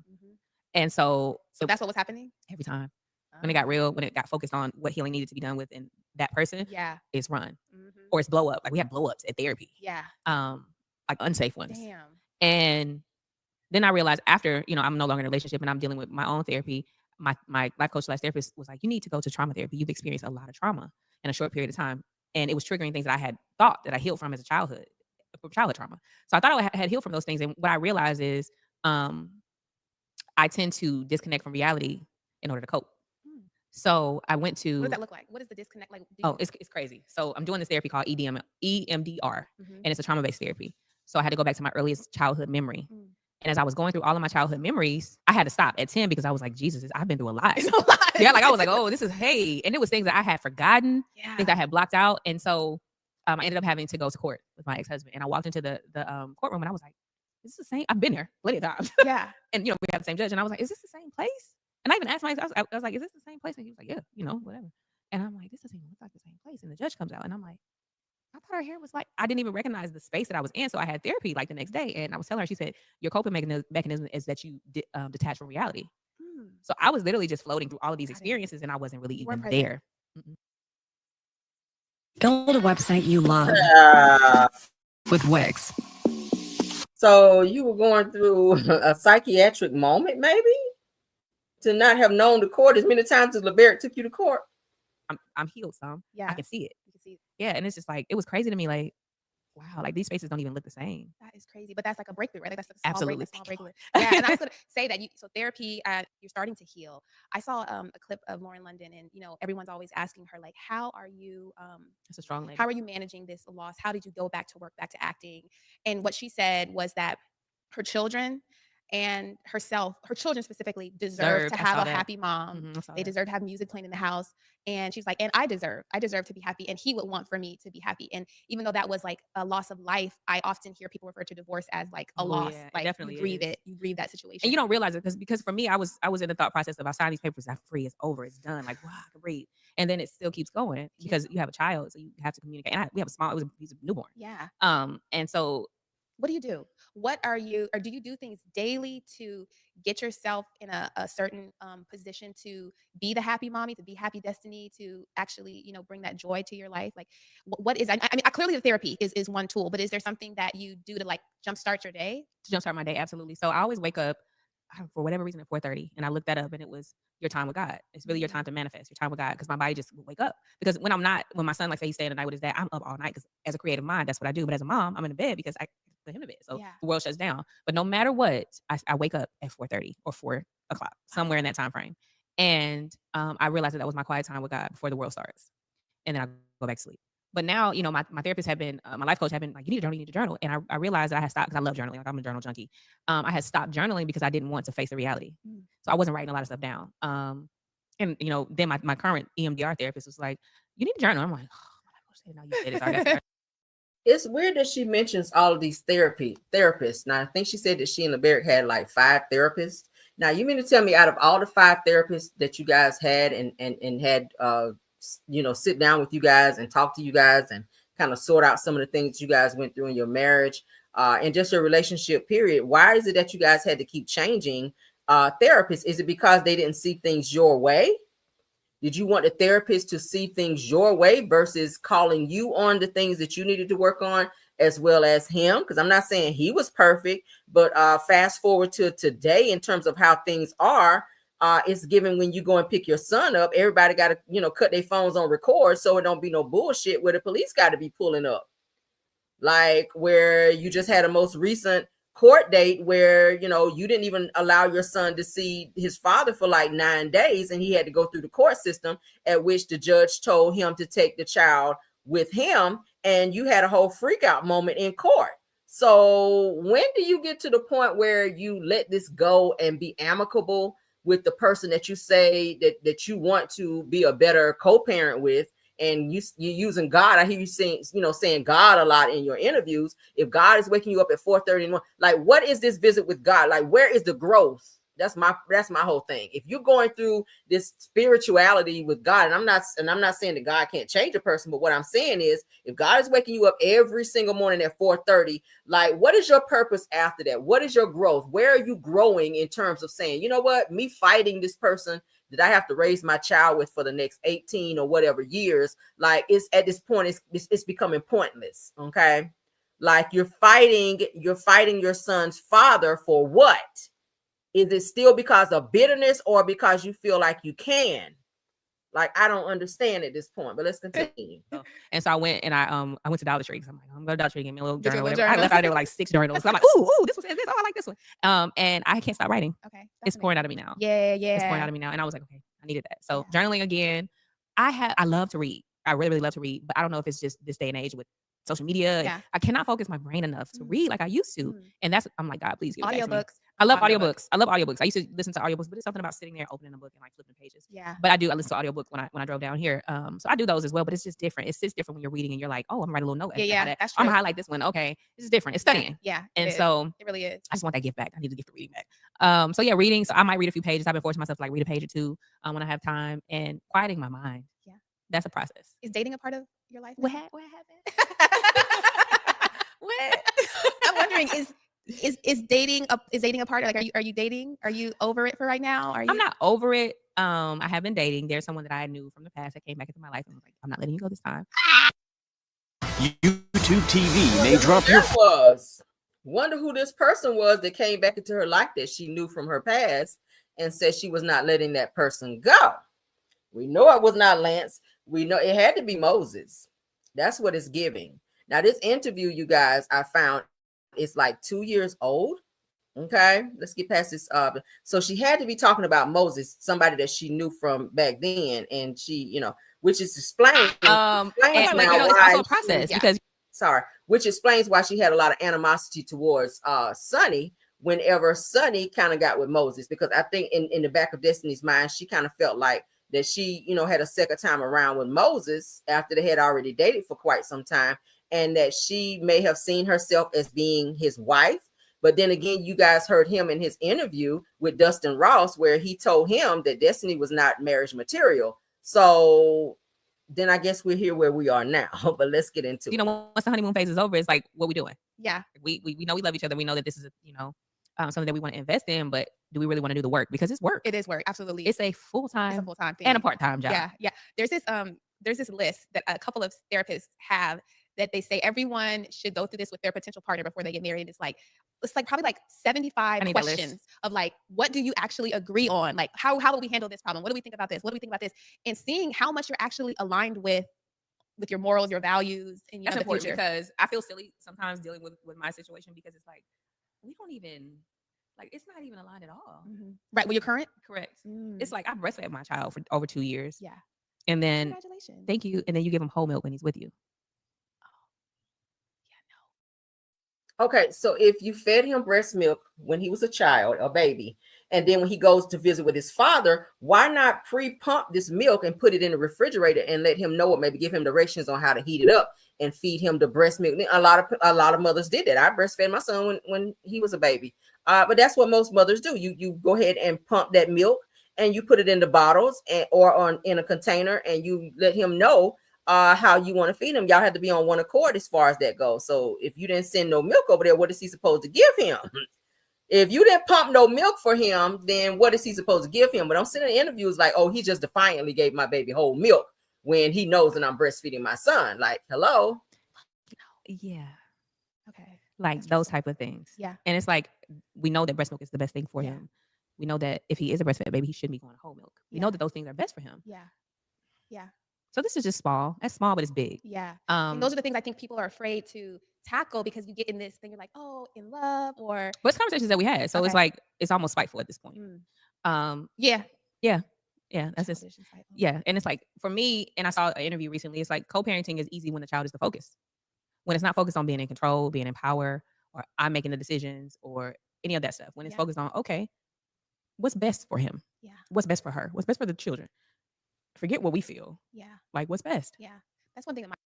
And so that's what was happening every time. When it got real, when it got focused on what healing needed to be done within that person, it's run. Or it's blow up. Like we have blow ups at therapy. Yeah. Like unsafe ones. Damn. And then I realized after, I'm no longer in a relationship and I'm dealing with my own therapy, my life coach / therapist was like, you need to go to trauma therapy. You've experienced a lot of trauma in a short period of time. And it was triggering things that I had thought that I healed from as a childhood trauma. So I thought I had healed from those things. And what I realized is I tend to disconnect from reality in order to cope. So I went to. What does that look like? What is the disconnect like? It's crazy. So I'm doing this therapy called EMDR, and it's a trauma-based therapy. So I had to go back to my earliest childhood memory. And as I was going through all of my childhood memories, I had to stop at 10 because I was like, Jesus, I've been through a lot. Yeah, like I was like, oh, this is, hey. And it was things that I had forgotten, things I had blocked out. And so I ended up having to go to court with my ex-husband. And I walked into the courtroom and I was like, is this the same? I've been here plenty of times. Yeah. And, we have the same judge. And I was like, is this the same place? And I even asked myself, I was like, is this the same place? And he was like, yeah, whatever. And I'm like, this doesn't even look like the same place. And the judge comes out and I'm like, I thought her hair was like, I didn't even recognize the space that I was in. So I had therapy like the next day. And I was telling her, she said, your coping mechanism is that you detach from reality. So I was literally just floating through all of these experiences and I wasn't really even there. Build a website you love with Wix. So you were going through a psychiatric moment, maybe? To not have known the court as many times as LeBaric took you to court? I'm healed some. Yeah. I can see it. You can see it. Yeah. And it's just like, it was crazy to me. Like, wow, like these spaces don't even look the same. That is crazy. But that's like a breakthrough, right? Like that's like a small breakthrough. Yeah. And I was going to say that so therapy, you're starting to heal. I saw a clip of Lauren London and, everyone's always asking her, like, how are you, that's a strong lady. How are you managing this loss? How did you go back to work, back to acting? And what she said was that her children and her children specifically deserve to have a happy mom. They deserve to have music playing in the house. And she's like, and I deserve to be happy. And he would want for me to be happy. And even though that was like a loss of life, I often hear people refer to divorce as like a loss. Yeah, like definitely you grieve that situation. And you don't realize it because for me, I was in the thought process of I signed these papers, I'm free, it's over, it's done. Like, wow, I can breathe. And then it still keeps going because you have a child, so you have to communicate. And he's a newborn. Yeah. And so What do you do? What are you, or do you do things daily to get yourself in a certain position to be the happy mommy, to be happy destiny, to actually, bring that joy to your life? Like, what is, I mean, clearly the therapy is one tool, but is there something that you do to like jumpstart your day? To jumpstart my day, absolutely. So I always wake up for whatever reason at 4:30, and I looked that up, and it was your time with God. It's really your time to manifest, your time with God, because my body just will wake up. Because when my son, like say he's staying the night with his dad, I'm up all night because as a creative mind, that's what I do. But as a mom, I'm in the bed because I put him to bed, so Yeah. the world shuts down. But no matter what, I wake up at 4:30 or 4 o'clock, somewhere in that time frame, and I realized that was my quiet time with God before the world starts, and then I go back to sleep. But now, my therapist had been, my life coach had been like, you need to journal. And I realized that I had stopped because I love journaling. Like I'm a journal junkie. I had stopped journaling because I didn't want to face the reality. So I wasn't writing a lot of stuff down. And then my current EMDR therapist was like, you need to journal. I'm like, oh, my life coach said, no, you said it. So I got to It's weird that she mentions all of these therapists. Now, I think she said that she and LeBerick had like 5 therapists. Now, you mean to tell me out of all the 5 therapists that you guys had and had, sit down with you guys and talk to you guys and kind of sort out some of the things you guys went through in your marriage and just your relationship period, why is it that you guys had to keep changing therapists? Is it because they didn't see things your way? Did you want the therapist to see things your way versus calling you on the things that you needed to work on as well as him? Because I'm not saying he was perfect, but fast forward to today in terms of how things are, it's given when you go and pick your son up, everybody got to, cut their phones on record so it don't be no bullshit where the police got to be pulling up. Like where you just had a most recent court date where you didn't even allow your son to see his father for like 9 days, and he had to go through the court system, at which the judge told him to take the child with him, and you had a whole freak out moment in court. So when do you get to the point where you let this go and be amicable with the person that you say that you want to be a better co-parent with? And you're using God. I hear you saying God a lot in your interviews. If God is waking you up at 4:30, like what is this visit with God? Like where is the growth? That's my whole thing. If you're going through this spirituality with God, and I'm not saying that God can't change a person, but what I'm saying is if God is waking you up every single morning at 4:30, like what is your purpose after that? What is your growth? Where are you growing in terms of saying, you know what, me fighting this person that I have to raise my child with for the next 18 or whatever years, like it's at this point, it's becoming pointless. Okay. Like you're fighting your son's father for what? Is it still because of bitterness or because you feel like you can? Like, I don't understand at this point, but let's continue. And so I went and I went to Dollar Tree because I'm like, I'm going to Dollar Tree, give me a little Get you a journal. little Whatever. I journal. left out of there with like 6 journals. I'm like, ooh, this one says this. Oh, I like this one. And I can't stop writing. Okay. It's pouring out of me now. Yeah. It's pouring out of me now. And I was like, okay, I needed that. So journaling again. I love to read. I really, really love to read, but I don't know if it's just this day and age with social media. Yeah. I cannot focus my brain enough to read like I used to. And I'm like, God, please give it back to me. Audiobooks. I love audiobooks. I love audiobooks. I used to listen to audiobooks, but it's something about sitting there, opening a book and like flipping pages. Yeah. But I listen to audiobooks when I drove down here. So I do those as well, but it's just different. It's different when you're reading and you're like, oh, I'm gonna write a little note. Yeah, that's true. I'm gonna highlight this one. Okay. This is different. It's studying. Yeah. And so it really is. I just want that gift back. I need to get the reading back. So yeah, reading. So I might read a few pages. I've been forcing myself to like read a page or two when I have time, and quieting my mind. Yeah. That's a process. Is dating a part of your life? What happened? What? I'm wondering, is dating a part of, like, are you dating? Are you over it for right now? I'm not over it. I have been dating. There's someone that I knew from the past that came back into my life and was like, I'm not letting you go this time. YouTube TV may drop your Wonder who this person was that came back into her life that she knew from her past and said she was not letting that person go. We know it was not Lance. We know it had to be Moses. That's what it's giving. Now, this interview, you guys, I found it's like 2 years old. Okay, let's get past this. So she had to be talking about Moses, somebody that she knew from back then, and she, which is explained. It's also a process because which explains why she had a lot of animosity towards Sonny whenever Sonny kind of got with Moses, because I think in the back of Destiny's mind, she kind of felt like that she, had a second time around with Moses after they had already dated for quite some time, and that she may have seen herself as being his wife. But then again, you guys heard him in his interview with Dustin Ross, where he told him that Destiny was not marriage material. So then I guess we're here where we are now. But let's get into You it. know, once the honeymoon phase is over, it's like, what we doing? Yeah. We know we love each other. We know that this is something that we want to invest in, but do we really want to do the work? Because it's work. It is work. Absolutely. It's a It's full-time a full-time thing. and a part-time job. Yeah. Yeah. There's this list that a couple of therapists have that they say everyone should go through this with their potential partner before they get married. It's like probably like 75 I need that list. questions of like, what do you actually agree on? Like, how will we handle this problem? What do we think about this? What do we think about this? And seeing how much you're actually aligned with your morals, your values, and That's the important future. because I feel silly sometimes dealing with my situation because it's like we don't even like it's not even aligned at all. Right. Well, you're current. Correct. Mm. It's like I breastfed my child for over 2 years. Yeah. And then Congratulations. thank you. And then you give him whole milk when he's with you. Okay, so if you fed him breast milk when he was a child, a baby, and then when he goes to visit with his father, why not pre-pump this milk and put it in the refrigerator and let him know it? Maybe give him directions on how to heat it up and feed him the breast milk. A lot of mothers did that. I breastfed my son when he was a baby, but that's what most mothers do. You go ahead and pump that milk and you put it in the bottles or in a container, and you let him know how you want to feed him. Y'all have to be on one accord as far as that goes. So if you didn't send no milk over there, what is he supposed to give him? If you didn't pump no milk for him, then what is he supposed to give him? But I'm sitting in interviews like, oh, he just defiantly gave my baby whole milk when he knows that I'm breastfeeding my son. Like, hello. Yeah. Okay. Like those type of things. Yeah. And it's like we know that breast milk is the best thing for him. We know that if he is a breastfed baby, he shouldn't be going to whole milk. We know that those things are best for him. Yeah. Yeah. So this is just small. That's small, but it's big. Yeah. And those are the things I think people are afraid to tackle because you get in this thing, you're like, oh, in love or. But it's conversations that we had. So it's like, it's almost spiteful at this point. Yeah. Yeah. Yeah. That's just, yeah. And it's like, for me, and I saw an interview recently, it's like co-parenting is easy when the child is the focus. When it's not focused on being in control, being in power, or I'm making the decisions or any of that stuff. When it's focused on, okay, what's best for him? Yeah. What's best for her? What's best for the children? Forget what we feel. Yeah. Like what's best. Yeah. That's one thing that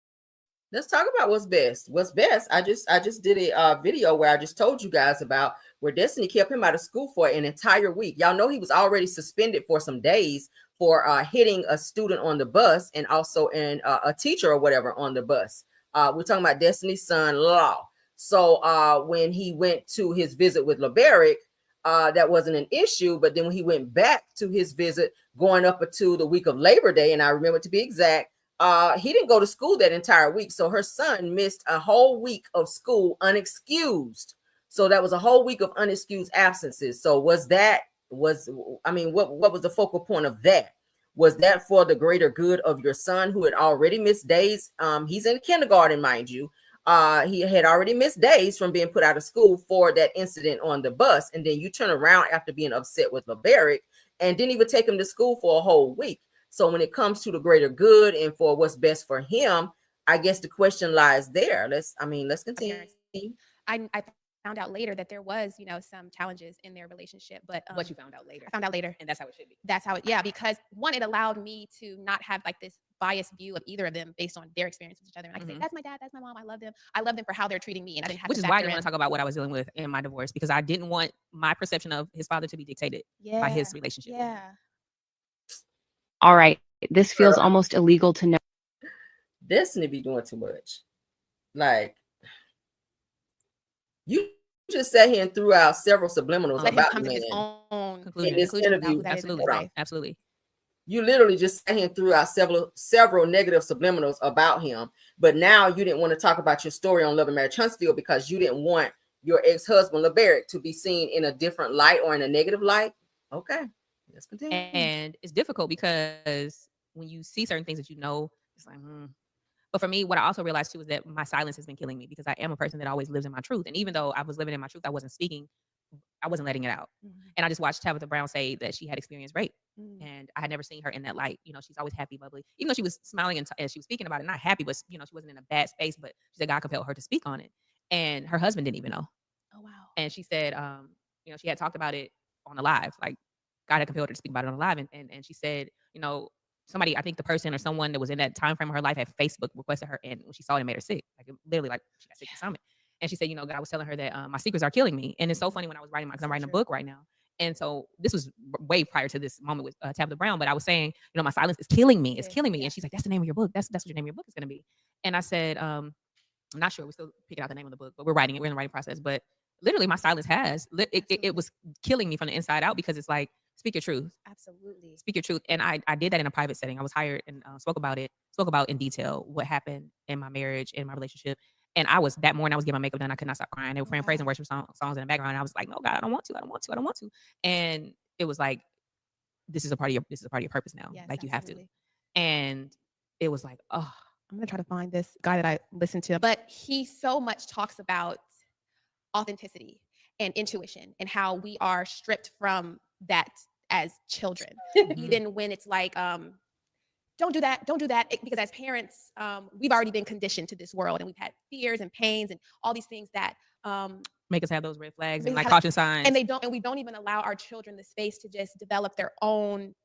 Let's talk about what's best. What's best? I just did a video where I just told you guys about where Destiny kept him out of school for an entire week. Y'all know he was already suspended for some days for hitting a student on the bus and also a teacher or whatever on the bus. We're talking about Destiny's son, Law. So when he went to his visit with LeBaric, that wasn't an issue. But then when he went back to his visit, going up to the week of Labor Day, and I remember to be exact, he didn't go to school that entire week. So her son missed a whole week of school unexcused. So that was a whole week of unexcused absences. So what was the focal point of that? Was that for the greater good of your son who had already missed days? He's in kindergarten, mind you. He had already missed days from being put out of school for that incident on the bus. And then you turn around after being upset with LeBaric and didn't even take him to school for a whole week. So when it comes to the greater good and for what's best for him, I guess the question lies there. Let's continue. I found out later that there was, some challenges in their relationship, but what you found out later. I found out later. And that's how it should be. That's how because one, it allowed me to not have like this biased view of either of them based on their experience with each other. And I can say, that's my dad, that's my mom. I love them. I love them for how they're treating me. And I didn't have Which is why I didn't want to talk about what I was dealing with in my divorce, because I didn't want my perception of his father to be dictated by his relationship. Yeah. All right. This feels almost illegal to know. Destiny be doing too much. Like, you just sat here and threw out several subliminals about him come the to his man own in this interview. Absolutely. You literally just sat here and threw out several negative subliminals about him. But now you didn't want to talk about your story on Love and Marriage Huntsville because you didn't want your ex-husband LeBaric to be seen in a different light or in a negative light. Okay, let's continue. And it's difficult because when you see certain things that it's like, But for me, what I also realized too is that my silence has been killing me because I am a person that always lives in my truth. And even though I was living in my truth, I wasn't speaking. I wasn't letting it out. And I just watched Tabitha Brown say that she had experienced rape. And I had never seen her in that light. She's always happy, bubbly. Even though she was smiling and she was speaking about it, not happy, but she wasn't in a bad space. But she said God compelled her to speak on it. And her husband didn't even know. Oh, wow. And she said, she had talked about it on the live. Like God had compelled her to speak about it on the live. And she said, somebody, I think the person or someone that was in that time frame of her life had Facebook requested her. And when she saw it, it made her sick. Like literally, like she got sick to stomach. And she said, God was telling her that my secrets are killing me. And it's so funny when I was writing because I'm writing a book right now. And so this was way prior to this moment with Tabitha Brown. But I was saying, my silence is killing me. It's killing me. Yeah. And she's like, that's the name of your book. That's what your name of your book is going to be. And I said, I'm not sure. We're still picking out the name of the book, but we're writing it. We're in the writing process. But literally, my silence it was killing me from the inside out, because it's like, speak your truth. Absolutely. Speak your truth. And I did that in a private setting. I was hired and spoke about in detail what happened in my marriage, in my relationship. And that morning I was getting my makeup done. I could not stop crying. They were playing praise and worship songs in the background. And I was like, no, God, I don't want to. And it was like, this is a part of your purpose now. Yes, like, you have to. absolutely. And it was like, oh, I'm gonna try to find this guy that I listened to, but he so much talks about authenticity and intuition and how we are stripped from that as children, even when it's like, don't do that, because as parents, we've already been conditioned to this world, and we've had fears and pains and all these things that make us have those red flags and make like us caution signs. and we don't even allow our children the space to just develop their own.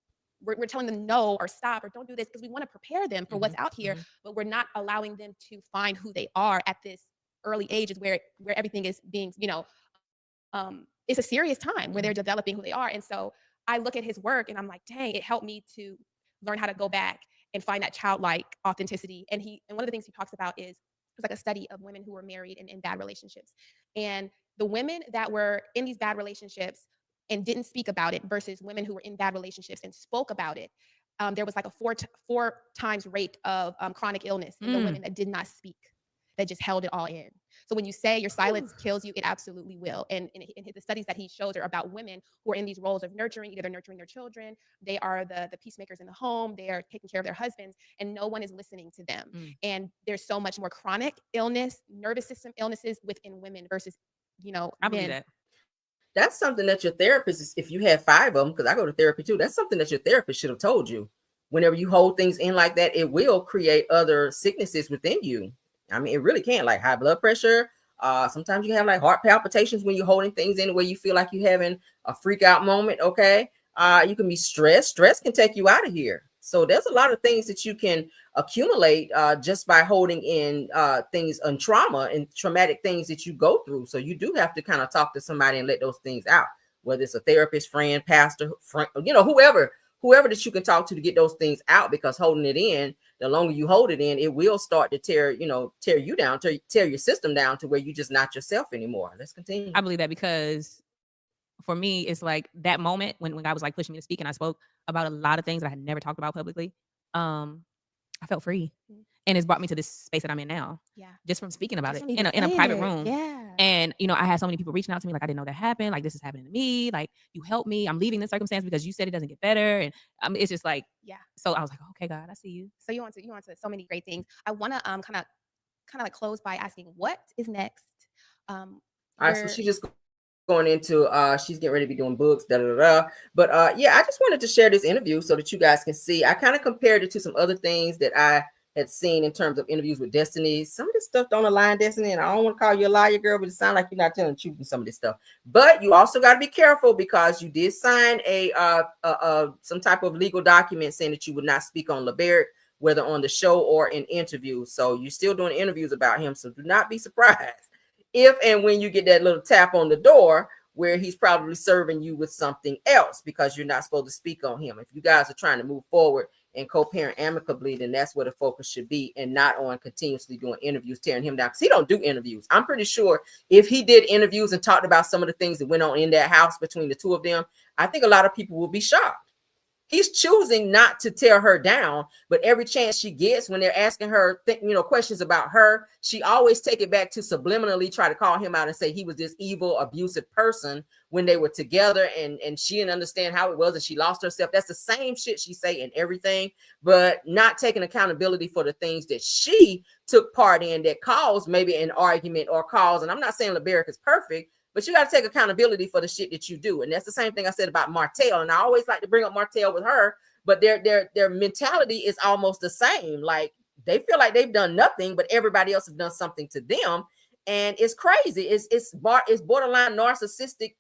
We're telling them no or stop or don't do this because we want to prepare them for what's out here, but we're not allowing them to find who they are at this early ages where everything is being, it's a serious time where they're developing who they are. And so I look at his work and I'm like, dang, it helped me to learn how to go back and find that childlike authenticity. And one of the things he talks about is, it's like a study of women who were married and in bad relationships. And the women that were in these bad relationships and didn't speak about it versus women who were in bad relationships and spoke about it, there was like a four times rate of chronic illness in the women that did not speak, that just held it all in. So when you say your silence kills you, it absolutely will. And the studies that he shows are about women who are in these roles of nurturing. Either they're nurturing their children, they are the peacemakers in the home, they are taking care of their husbands, and no one is listening to them. And there's so much more chronic illness, nervous system illnesses within women versus, I believe men. that. That's something that your therapist, if you have 5 of them, because I go to therapy too, that's something that your therapist should have told you. Whenever you hold things in like that, it will create other sicknesses within you. I mean, it really can, like high blood pressure. Sometimes you have like heart palpitations when you're holding things in where you feel like you're having a freak out moment. Okay. You can be stressed. Stress can take you out of here. So there's a lot of things that you can accumulate just by holding in things and trauma and traumatic things that you go through. So you do have to kind of talk to somebody and let those things out, whether it's a therapist, friend, pastor, friend, whoever that you can talk to get those things out, because holding it in, the longer you hold it in, it will start to tear you down, tear your system down to where you're just not yourself anymore. Let's continue. I believe that because for me, it's like that moment when God was like pushing me to speak, and I spoke about a lot of things that I had never talked about publicly. I felt free. And it's brought me to this space that I'm in now. Yeah. Just from speaking about Just it from in a private saying it. room. Yeah. And, I had so many people reaching out to me, like, I didn't know that happened. Like, this is happening to me. Like, you helped me. I'm leaving this circumstance because you said it doesn't get better. And it's just like, Yeah. So I was like, okay, God, I see you. So you want to so many great things. I want to kind of like close by asking, what is next? All right, so she just going into she's getting ready to be doing books, but yeah, I just wanted to share this interview so that you guys can see. I kind of compared it to some other things that I had seen in terms of interviews with Destiny. Some of this stuff don't align, Destiny, and I don't want to call you a liar, girl, but it sounds like you're not telling the truth in some of this stuff. But you also got to be careful, because you did sign some type of legal document saying that you would not speak on LeBaric, whether on the show or in interviews. So you're still doing interviews about him, so do not be surprised if and when you get that little tap on the door where he's probably serving you with something else, because you're not supposed to speak on him. If you guys are trying to move forward and co-parent amicably, then that's where the focus should be, and not on continuously doing interviews, tearing him down, because he don't do interviews. I'm pretty sure if he did interviews and talked about some of the things that went on in that house between the two of them, I think a lot of people will be shocked. He's choosing not to tear her down, but every chance she gets when they're asking her, questions about her, she always take it back to subliminally try to call him out and say he was this evil, abusive person when they were together, and she didn't understand how it was, and she lost herself. That's the same shit she say in everything, but not taking accountability for the things that she took part in that caused maybe an argument or cause. And I'm not saying LeBaric is perfect, but you got to take accountability for the shit that you do. And that's the same thing I said about Martell. And I always like to bring up Martell with her, but their mentality is almost the same. Like, they feel like they've done nothing, but everybody else has done something to them. And it's crazy. It's borderline narcissistic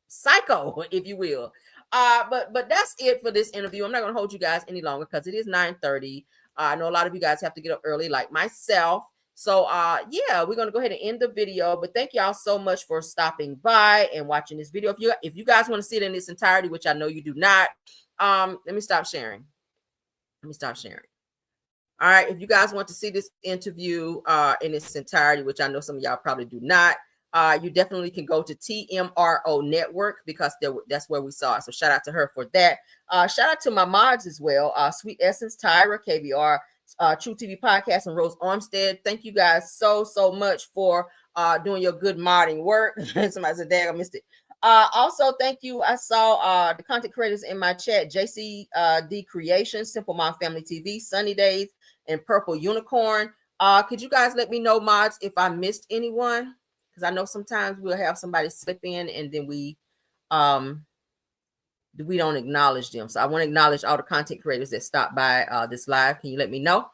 psycho, if you will. But that's it for this interview. I'm not going to hold you guys any longer because it is 9:30. I know a lot of you guys have to get up early, like myself. So yeah, we're gonna go ahead and end the video. But thank y'all so much for stopping by and watching this video. If you guys want to see it in its entirety, which I know you do not, let me stop sharing. All right, if you guys want to see this interview in its entirety, which I know some of y'all probably do not, you definitely can go to TMRO Network because that's where we saw it. So shout out to her for that. Shout out to my mods as well. Sweet Essence, Tyra, KVR, True TV Podcast, and Rose Armstead. Thank you guys so much for doing your good modding work. Somebody said, dang, I missed it. Also, thank you. I saw the content creators in my chat, JCD Creations, Simple Mom Family TV, Sunny Days, and Purple Unicorn. Could you guys let me know, mods, if I missed anyone? Because I know sometimes we'll have somebody slip in and then we don't acknowledge them. So I want to acknowledge all the content creators that stopped by this live. Can you let me know?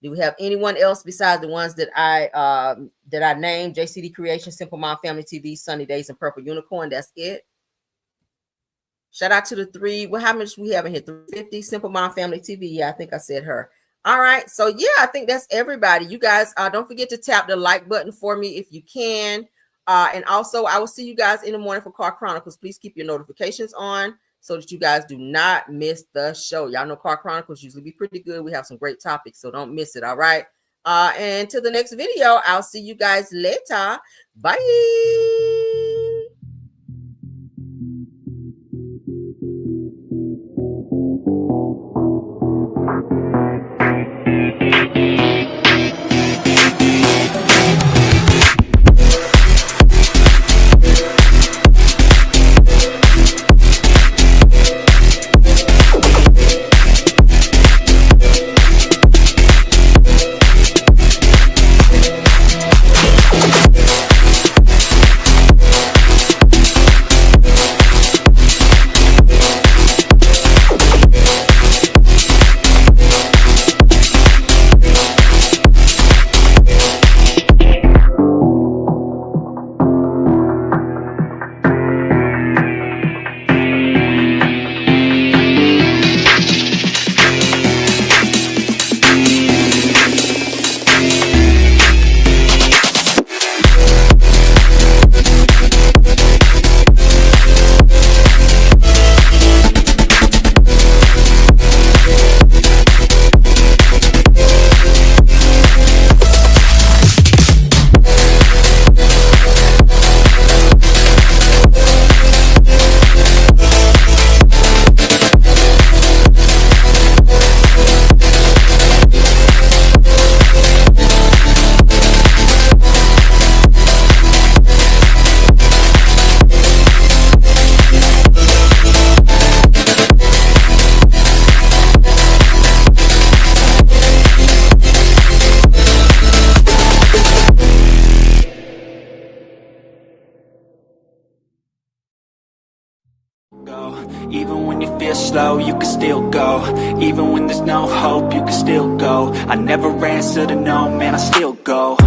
Do we have anyone else besides the ones that I named? JCD Creation, Simple Mom Family TV, Sunny Days, and Purple Unicorn. That's it. Shout out to the three. Well, how much we have in here? 350. Simple Mom Family TV. Yeah, I think I said her. All right. So yeah, I think that's everybody. You guys, don't forget to tap the like button for me if you can. And also, I will see you guys in the morning for Car Chronicles. Please keep your notifications on so that you guys do not miss the show. Y'all know Car Chronicles usually be pretty good. We have some great topics, so don't miss it. All right. And to the next video, I'll see you guys later. Bye. Even when you feel slow, you can still go. Even when there's no hope, you can still go. I never answer to no, man, I still go.